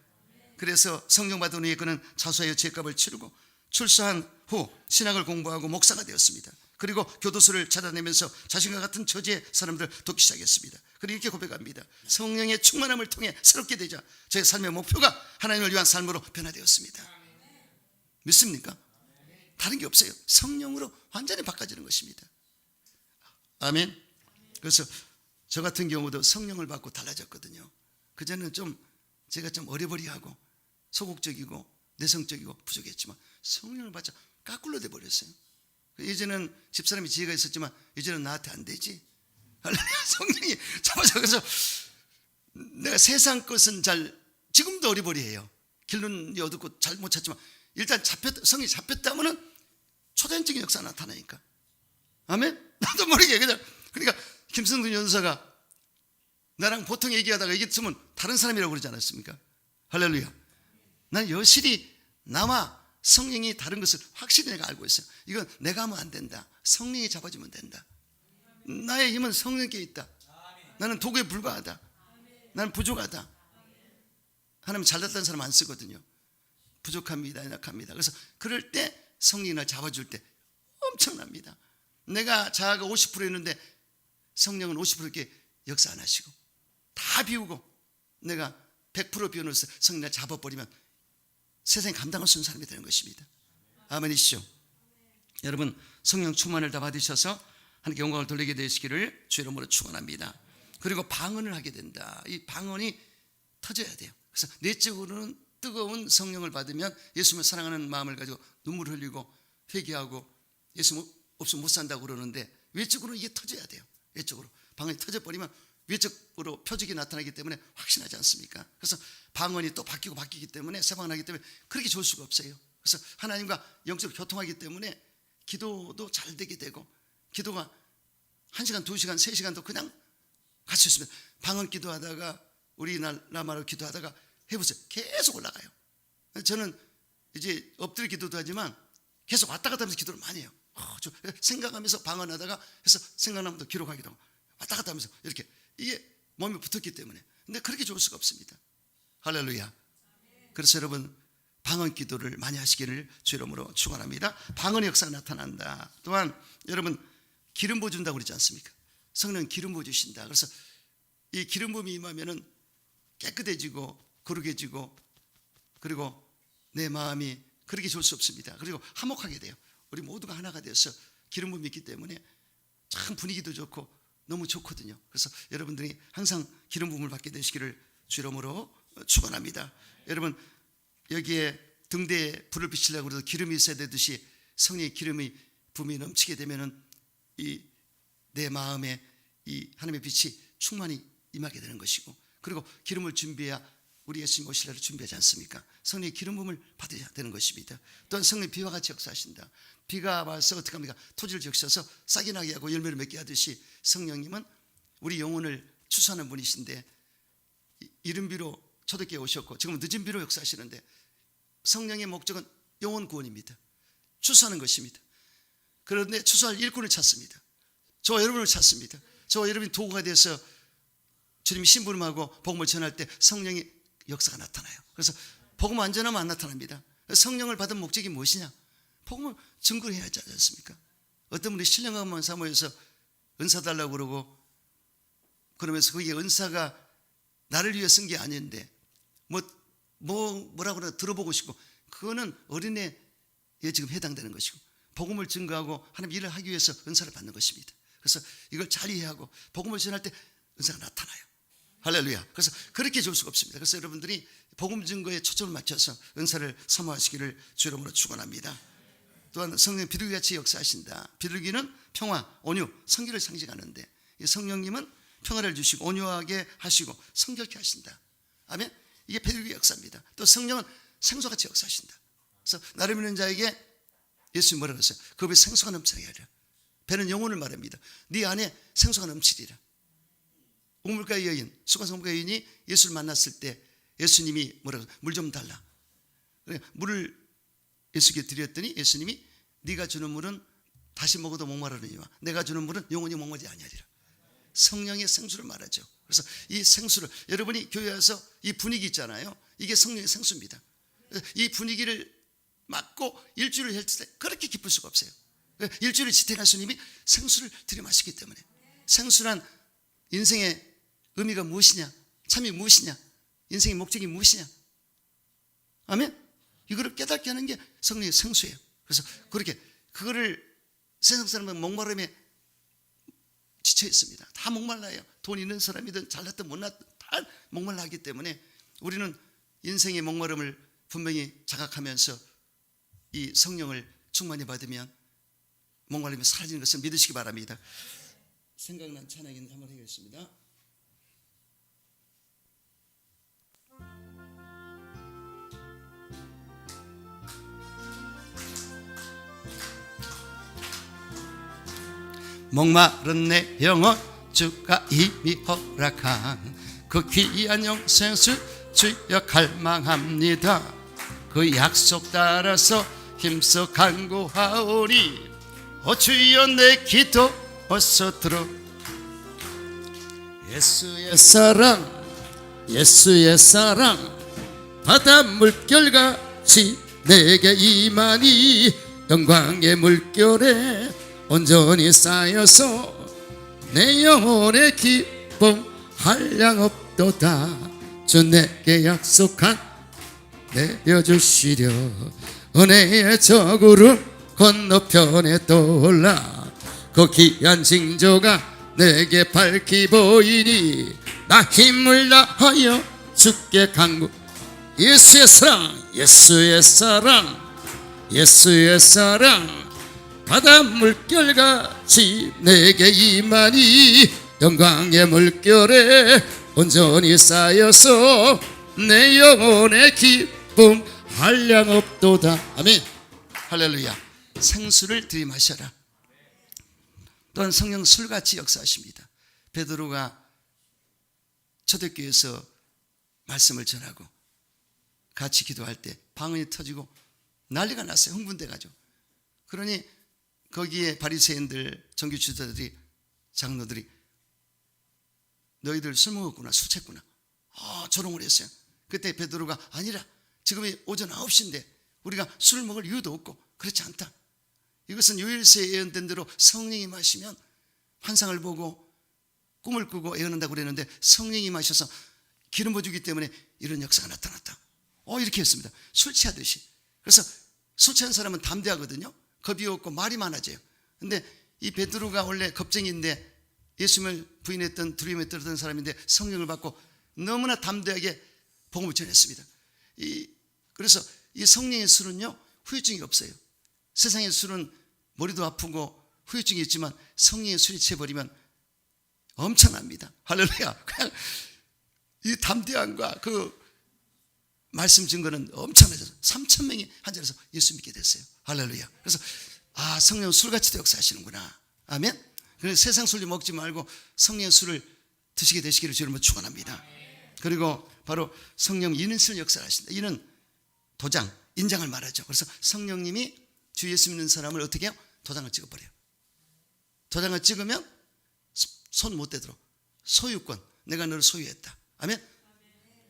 그래서 성령 받은 후에 그는 자수하여 죄값을 치르고 출소한 후 신학을 공부하고 목사가 되었습니다. 그리고 교도소를 찾아내면서 자신과 같은 처지의 사람들을 돕기 시작했습니다. 그리고 이렇게 고백합니다. 성령의 충만함을 통해 새롭게 되자 제 삶의 목표가 하나님을 위한 삶으로 변화되었습니다. 믿습니까? 다른 게 없어요. 성령으로 완전히 바꿔지는 것입니다. 아멘. 그래서 저 같은 경우도 성령을 받고 달라졌거든요. 그전에는 제가 좀 어리버리하고 소극적이고 내성적이고 부족했지만 성령을 받자 까꿀로 돼버렸어요. 이제는 집사람이 지혜가 있었지만 이제는 나한테 안 되지. 성령이 잡아서. 그래서 내가 세상 것은 지금도 어리버리해요. 길은 어둡고 잘 못 찾지만 일단 성이 잡혔다면은 초자연적인 역사가 나타나니까. 아멘. 나도 모르게 그냥. 그러니까 김성준 연사가 나랑 보통 얘기하다가 얘기했으면 다른 사람이라고 그러지 않았습니까? 할렐루야. 난 여실히 나와 성령이 다른 것을 확실히 내가 알고 있어요. 이건 내가 하면 안 된다. 성령이 잡아주면 된다. 나의 힘은 성령께 있다. 나는 도구에 불과하다. 나는 부족하다. 하나님 잘났다는 사람 안 쓰거든요. 부족합니다, 연약합니다. 그래서 그럴 때 성령이 날 잡아줄 때 엄청납니다. 내가 자아가 50%였는데 성령은 50%께 역사 안 하시고 다 비우고 내가 100% 비워놓아서 성령 날 잡아버리면 세상에 감당할 수 있는 사람이 되는 것입니다. 아멘이시죠? 여러분, 성령 충만을 다 받으셔서 하나님께 영광을 돌리게 되시기를 주의 이름으로 축원합니다. 그리고 방언을 하게 된다. 이 방언이 터져야 돼요. 그래서 내적으로는 뜨거운 성령을 받으면 예수님을 사랑하는 마음을 가지고 눈물 흘리고 회개하고 예수 없으면 못 산다고 그러는데 외적으로 이게 터져야 돼요. 외적으로 방언이 터져버리면 외적으로 표적이 나타나기 때문에 확신하지 않습니까? 그래서 방언이 또 바뀌기 때문에 새방언하기 때문에 그렇게 좋을 수가 없어요. 그래서 하나님과 영적으로 교통하기 때문에 기도도 잘 되게 되고 기도가 1시간, 2시간, 3시간도 그냥 같이 있으면 방언 기도하다가 우리나라말로 기도하다가 해보세요. 계속 올라가요. 저는 이제 엎드려 기도도 하지만 계속 왔다 갔다 하면서 기도를 많이 해요. 생각하면서 방언하다가 해서 생각나면 또 기록하기도 하고 왔다 갔다 하면서 이렇게 이게 몸에 붙었기 때문에. 근데 그렇게 좋을 수가 없습니다. 할렐루야. 그래서 여러분 방언 기도를 많이 하시기를 주 이름으로 축원합니다. 방언의 역사가 나타난다. 또한 여러분 기름 부어 준다고 그러지 않습니까? 성령 기름 부어 주신다. 그래서 이 기름 부음이 임하면은 깨끗해지고 거룩해지고 그리고 내 마음이 그렇게 좋을 수 없습니다. 그리고 화목하게 돼요. 우리 모두가 하나가 되어서 기름 부음이 있기 때문에 참 분위기도 좋고 너무 좋거든요. 그래서 여러분들이 항상 기름 부음을 받게 되시기를 주 이름으로 축원합니다. 여러분 여기에 등대에 불을 비치려고 해서 기름이 있어야 되듯이 성령의 기름이 부음이 넘치게 되면은 이 내 마음에 이 하나님의 빛이 충만히 임하게 되는 것이고 그리고 기름을 준비해야 우리 예수님 오실 날을 준비하지 않습니까? 성령의 기름 부음을 받아야 되는 것입니다. 또한 성령이 비와 같이 역사하신다. 비가 와서 어떻게 합니까? 토지를 적셔서 싹이 나게 하고 열매를 맺게 하듯이 성령님은 우리 영혼을 추수하는 분이신데 이른 비로 초대교회에 오셨고 지금은 늦은 비로 역사하시는데 성령의 목적은 영혼 구원입니다. 추수하는 것입니다. 그런데 추수할 일꾼을 찾습니다. 저와 여러분을 찾습니다. 저와 여러분이 도구가 돼서 주님이 심부름하고 복음을 전할 때 성령의 역사가 나타나요. 그래서 복음 안 전하면 안 나타납니다. 성령을 받은 목적이 무엇이냐? 복음을 증거를 해야 하지 않습니까? 어떤 분이 신령한 사모에서 은사 달라고 그러고 그러면서 그게 은사가 나를 위해 쓴 게 아닌데 뭐라고 그러나 들어보고 싶고 그거는 어린애에 지금 해당되는 것이고 복음을 증거하고 하나님 일을 하기 위해서 은사를 받는 것입니다. 그래서 이걸 잘 이해하고 복음을 전할 때 은사가 나타나요. 할렐루야. 그래서 그렇게 좋을 수가 없습니다. 그래서 여러분들이 복음 증거에 초점을 맞춰서 은사를 사모하시기를 주 이름으로 축원합니다. 또한 성령 비둘기같이 역사하신다. 비둘기는 평화, 온유, 성결을 상징하는데 이 성령님은 평화를 주시고 온유하게 하시고 성결케 하신다. 아멘. 이게 비둘기 역사입니다. 또 성령은 생수같이 역사하신다. 그래서 나를 믿는 자에게 예수님 뭐라고 했어요? 그 배에 생수가 넘치게 하리라. 배는 영혼을 말합니다. 네 안에 생수가 넘치리라. 우물가의 여인, 수가성 우물가의 여인이 예수를 만났을 때 예수님이 뭐라고 물 좀 달라. 물을 예수께 드렸더니 예수님이 네가 주는 물은 다시 먹어도 목마르느니와 내가 주는 물은 영원히 목마르지 아니하리라. 성령의 생수를 말하죠. 그래서 이 생수를 여러분이 교회 와서 이 분위기 있잖아요. 이게 성령의 생수입니다. 이 분위기를 맞고 일주일을 할 때 그렇게 기쁠 수가 없어요. 일주일을 지탱할 주님이 생수를 들이마시기 때문에. 생수란 인생의 의미가 무엇이냐, 참이 무엇이냐, 인생의 목적이 무엇이냐. 아멘. 이거를 깨닫게 하는 게 성령의 생수예요. 그래서 그렇게 그거를 세상 사람은 목마름에 지쳐 있습니다. 다 목말라요. 돈 있는 사람이든 잘났든 못났든 다 목말라 하기 때문에 우리는 인생의 목마름을 분명히 자각하면서 이 성령을 충만히 받으면 목마름이 사라지는 것을 믿으시기 바랍니다. 생각난 찬양인 한번 해보겠습니다. 목마른 내 영혼 주가 이미 허락한 그 귀한 영생수 주여 갈망합니다. 그 약속 따라서 힘써 간구하오리. 주여 내 기도 어서 들어. 예수의 사랑, 예수의 사랑 바다 물결같이 내게 임하니 영광의 물결에 온전히 쌓여서 내 영혼의 기쁨 한량없도다. 주 내게 약속한 내려주시려. 은혜의 저 구름 건너편에 떠올라 그 귀한 징조가 내게 밝히 보이니 나 힘을 다하여 주께 간구. 예수의 사랑, 예수의 사랑, 예수의 사랑 바다 물결같이 내게 임하니 영광의 물결에 온전히 쌓여서 내 영혼의 기쁨 한량없도다. 아멘. 할렐루야. 생수를 들이마셔라. 또한 성령 술같이 역사하십니다. 베드로가 초대교회에서 말씀을 전하고 같이 기도할 때 방언이 터지고 난리가 났어요. 흥분돼가지고. 그러니 거기에 바리새인들, 종교 지도자들이, 장로들이 너희들 술 먹었구나, 술 챘구나, 조롱을 했어요. 그때 베드로가 아니라 지금이 오전 9시인데 우리가 술 먹을 이유도 없고 그렇지 않다. 이것은 요엘서에 예언된 대로 성령이 마시면 환상을 보고 꿈을 꾸고 예언한다고 그랬는데 성령이 마셔서 기름 부어주기 때문에 이런 역사가 나타났다. 이렇게 했습니다. 술 취하듯이. 그래서 술 취한 사람은 담대하거든요. 겁이 없고 말이 많아져요. 근데 이 베드로가 원래 겁쟁이인데 예수님을 부인했던 두려움에 떨었던 사람인데 성령을 받고 너무나 담대하게 복음을 전했습니다. 그래서 이 성령의 술은요 후유증이 없어요. 세상의 술은 머리도 아프고 후유증이 있지만 성령의 술이 취해버리면 엄청납니다. 할렐루야. 그냥 이 담대함과 그 말씀 증거는 엄청나죠. 3,000명이 한 자리에서 예수 믿게 됐어요. 할렐루야. 그래서 성령 술같이도 역사하시는구나. 아멘. 그래서 세상 술도 먹지 말고 성령의 술을 드시게 되시기를 주님으로 축원합니다. 그리고 바로 성령 이는 술 역사하신다. 이는 도장, 인장을 말하죠. 그래서 성령님이 주 예수 믿는 사람을 어떻게 해요? 도장을 찍어버려요. 도장을 찍으면 손 못 대도록 소유권, 내가 너를 소유했다. 아멘.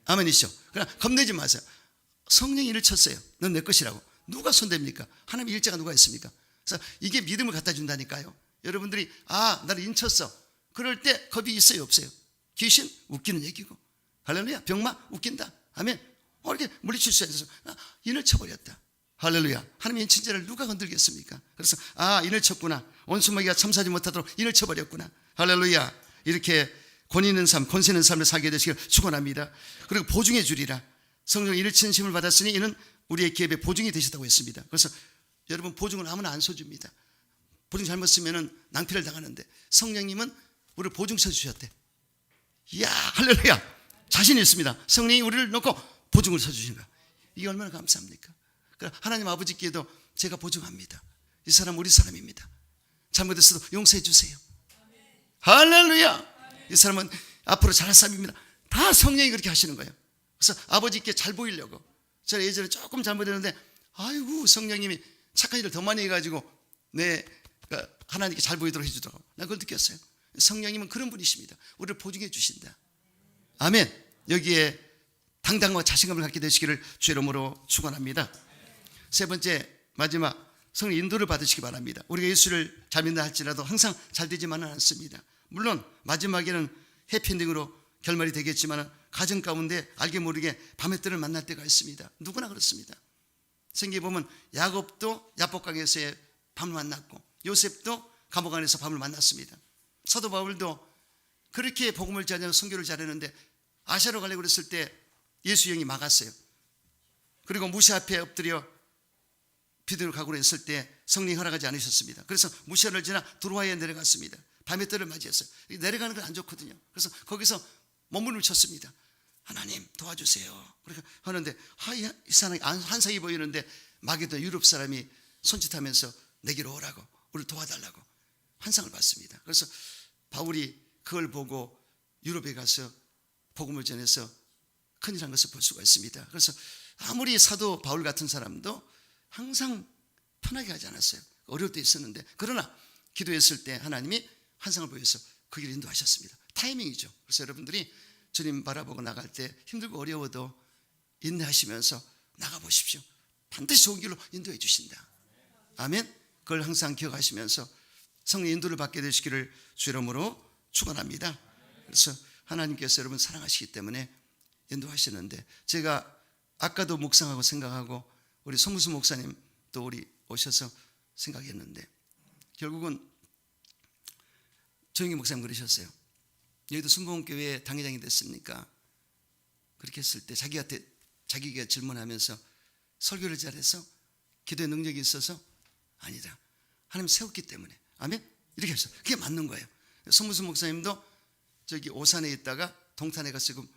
아멘이시죠. 그러나 겁내지 마세요. 성령이 일을 쳤어요. 넌 내 것이라고. 누가 손댑니까? 하나님의 일자가 누가 있습니까? 그래서 이게 믿음을 갖다 준다니까요. 여러분들이 나를 인쳤어. 그럴 때 겁이 있어요, 없어요? 귀신? 웃기는 얘기고. 할렐루야. 병마? 웃긴다. 아멘. 이렇게 물리칠 수 있어서 인을 쳐버렸다. 할렐루야. 하나님의 인친자를 누가 건들겠습니까? 그래서 인을 쳤구나. 원수마귀가 참사하지 못하도록 인을 쳐버렸구나. 할렐루야. 이렇게 권위 있는 삶, 권세 있는 삶을 살게 되시길 축원합니다. 그리고 보증해 주리라. 성령 인을 친 힘을 받았으니 이는 우리의 기업의 보증이 되셨다고 했습니다. 그래서 여러분 보증을 아무나 안 서줍니다. 보증 잘못 쓰면 낭패를 당하는데 성령님은 우리를 보증 서주셨대. 이야, 할렐루야. 자신 있습니다. 성령이 우리를 놓고 보증을 서주신 거야. 이게 얼마나 감사합니까? 그러니까 하나님 아버지께도 제가 보증합니다. 이 사람 우리 사람입니다. 잘못했어도 용서해 주세요. 할렐루야. 이 사람은 앞으로 잘할 사람입니다. 다 성령이 그렇게 하시는 거예요. 그래서 아버지께 잘 보이려고. 제가 예전에 조금 잘못했는데 아이고 성령님이 착한 일을 더 많이 해가지고 하나님께 잘 보이도록 해주더라고. 난 그걸 느꼈어요. 성령님은 그런 분이십니다. 우리를 보증해 주신다. 아멘. 여기에 당당과 자신감을 갖게 되시기를 주의 이름으로 축원합니다. 세 번째, 마지막, 성령 인도를 받으시기 바랍니다. 우리가 예수를 잘 믿는다 할지라도 항상 잘 되지만은 않습니다. 물론 마지막에는 해피엔딩으로 결말이 되겠지만 가정 가운데 알게 모르게 밤의 뜰을 만날 때가 있습니다. 누구나 그렇습니다. 성경에 보면 야곱도 야복강에서의 밤을 만났고 요셉도 감옥 안에서 밤을 만났습니다. 사도 바울도 그렇게 복음을 전하고 선교를 잘했는데 아시아로 가려고 그랬을 때 예수 영이 막았어요. 그리고 무시 앞에 엎드려 비두로 가고로 했을 때 성령이 허락하지 않으셨습니다. 그래서 무시를 지나 두로아에 내려갔습니다. 밤의 뜰을 맞이했어요. 내려가는 건 안 좋거든요. 그래서 거기서 몸부림을 쳤습니다. 하나님 도와주세요. 그렇게 하는데 이 사람이 한상이 보이는데 마게도 유럽 사람이 손짓하면서 내게로 오라고, 우리를 도와달라고 환상을 받습니다. 그래서 바울이 그걸 보고 유럽에 가서 복음을 전해서 큰일 난 것을 볼 수가 있습니다. 그래서 아무리 사도 바울 같은 사람도 항상 편하게 하지 않았어요. 어려울 때 있었는데, 그러나 기도했을 때 하나님이 환상을 보여서 그 길을 인도하셨습니다. 타이밍이죠. 그래서 여러분들이 주님 바라보고 나갈 때 힘들고 어려워도 인내하시면서 나가보십시오. 반드시 좋은 길로 인도해 주신다. 아멘. 그걸 항상 기억하시면서 성령 인도를 받게 되시기를 주 이름으로 축원합니다. 그래서 하나님께서 여러분 사랑하시기 때문에 인도하시는데, 제가 아까도 묵상하고 생각하고 우리 손무수 목사님 또 우리 오셔서 생각했는데, 결국은 조영기 목사님 그러셨어요. 여기도 순복음교회 당회장이 됐습니까? 그렇게 했을 때 자기가 질문하면서 설교를 잘해서 기도의 능력이 있어서 아니다. 하나님 세웠기 때문에. 아멘? 이렇게 했어요. 그게 맞는 거예요. 손무수 목사님도 저기 오산에 있다가 동탄에 가서 지금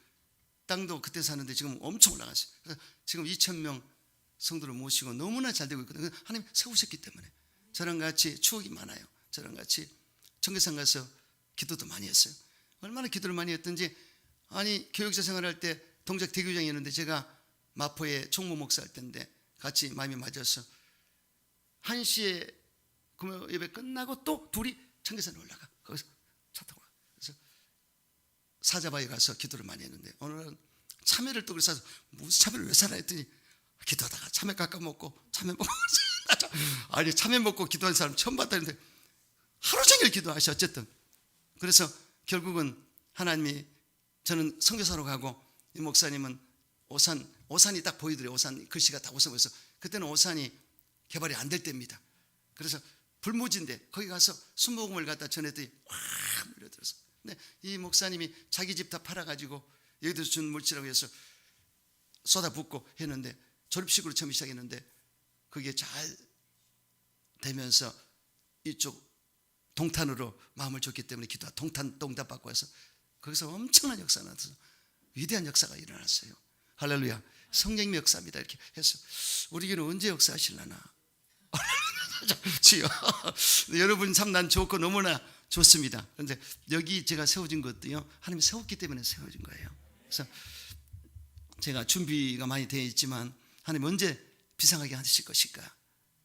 땅도 그때 사는데 지금 엄청 올라갔어요. 그래서 지금 2,000명 성도를 모시고 너무나 잘 되고 있거든요. 하나님 세우셨기 때문에. 저랑 같이 추억이 많아요. 저랑 같이 청계산 가서 기도도 많이 했어요. 얼마나 기도를 많이 했던지, 아니 교육자 생활할 때 동작 대교장이었는데 제가 마포에 총무 목사 할 때인데 같이 마음이 맞아서 1시에 금요 예배 끝나고 또 둘이 청계산에 올라가. 거기서 차 타고 가. 그래서 사자바에 가서 기도를 많이 했는데, 오늘은 참외를 또 그래서 무슨 참외를 왜 사라 했더니 기도하다가 참외 깎아 먹고 참외 먹고 아니 참외 먹고 기도한 사람 처음 봤다는데 하루 종일 기도하셔. 어쨌든 그래서 결국은 하나님이, 저는 선교사로 가고 이 목사님은 오산이 딱 보이더래요. 오산 글씨가 다 웃어 보여서, 그때는 오산이 개발이 안 될 때입니다. 그래서 불모지인데 거기 가서 순복음을 갖다 전했더니 확 밀려들어서, 근데 이 목사님이 자기 집 다 팔아가지고 여기도 준 물질이라고 해서 쏟아붓고 했는데, 졸업식으로 처음 시작했는데 그게 잘 되면서 이쪽 동탄으로 마음을 줬기 때문에 기도하 동탄 받고 와서 거기서 엄청난 역사가 나타나서 위대한 역사가 일어났어요. 할렐루야. 성령님의 역사입니다. 이렇게 해서 우리 교회는 언제 역사하실라나. 주여. 여러분 참 난 좋고 너무나 좋습니다. 그런데 여기 제가 세워진 것도요, 하나님이 세웠기 때문에 세워진 거예요. 그래서 제가 준비가 많이 되어 있지만 하나님 언제 비상하게 하실 것일까?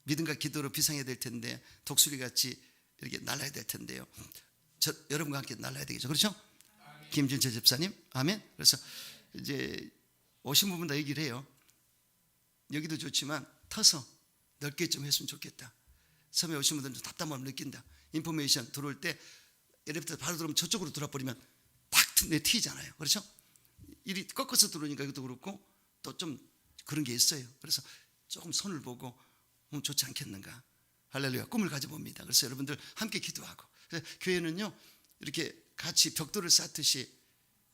믿음과 기도로 비상해야 될 텐데 독수리 같이 이렇게 날아야 될 텐데요. 여러분과 함께 날아야 되겠죠. 그렇죠? 김준철 집사님, 아멘. 그래서 이제 오신 부분 다 얘기를 해요. 여기도 좋지만 터서 넓게 좀 했으면 좋겠다. 섬에 오신 분들은 좀 답답함을 느낀다. 인포메이션 들어올 때 엘리베이터 바로 들어오면 저쪽으로 돌아버리면 딱 내 튀잖아요. 그렇죠? 일이 꺾어서 들어오니까 이것도 그렇고 또 좀 그런 게 있어요. 그래서 조금 손을 보고 좋지 않겠는가. 할렐루야. 꿈을 가져봅니다. 그래서 여러분들 함께 기도하고, 교회는요 이렇게 같이 벽돌을 쌓듯이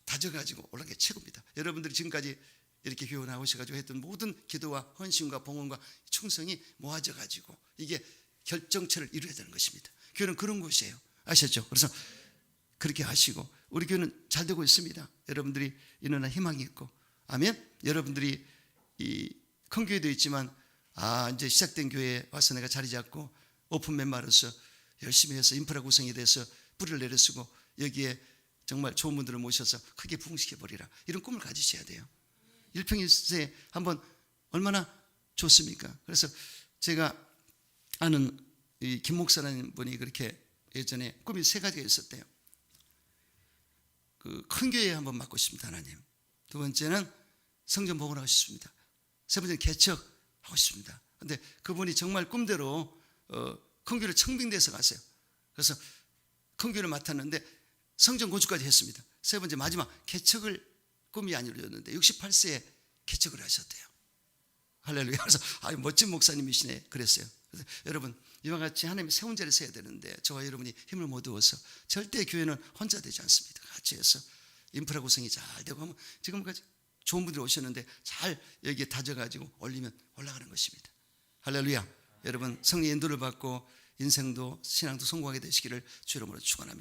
다져가지고 올라간 게 최고입니다. 여러분들이 지금까지 이렇게 교회 나오셔가지고 했던 모든 기도와 헌신과 봉헌과 충성이 모아져 가지고 이게 결정체를 이루어야 되는 것입니다. 교회는 그런 곳이에요. 아셨죠? 그래서 그렇게 하시고 우리 교회는 잘 되고 있습니다. 여러분들이 이런 희망이 있고, 아멘. 여러분들이 이 큰 교회도 있지만 이제 시작된 교회에 와서 내가 자리 잡고 오픈맨 마로서 열심히 해서 인프라 구성이 돼서 뿌리를 내려쓰고 여기에 정말 좋은 분들을 모셔서 크게 부흥시켜버리라, 이런 꿈을 가지셔야 돼요. 일평일세 한번 얼마나 좋습니까? 그래서 제가 아는 이 김 목사라는 분이 그렇게 예전에 꿈이 3가지가 있었대요. 그 큰 교회에 한번 맡고 싶습니다, 하나님. 2번째는 성전 복원하고 싶습니다. 3번째는 개척하고 싶습니다. 근데 그분이 정말 꿈대로 큰 교회를 청빙대에서 갔어요. 그래서 큰 교회를 맡았는데 성전 건축까지 했습니다. 3번째 마지막 개척을 꿈이 안 이루어졌는데 68세에 개척을 하셨대요. 할렐루야. 그래서 멋진 목사님이시네 그랬어요. 그래서 여러분, 이와 같이 하나님이 세운 자리에 서야 되는데 저와 여러분이 힘을 못 얻어서 절대 교회는 혼자 되지 않습니다. 같이 해서 인프라 구성이 잘 되고 하면 지금까지 좋은 분들이 오셨는데 잘 여기에 다져가지고 올리면 올라가는 것입니다. 할렐루야. 여러분, 성령의 인도를 받고 인생도 신앙도 성공하게 되시기를 주의 이름으로 축원합니다.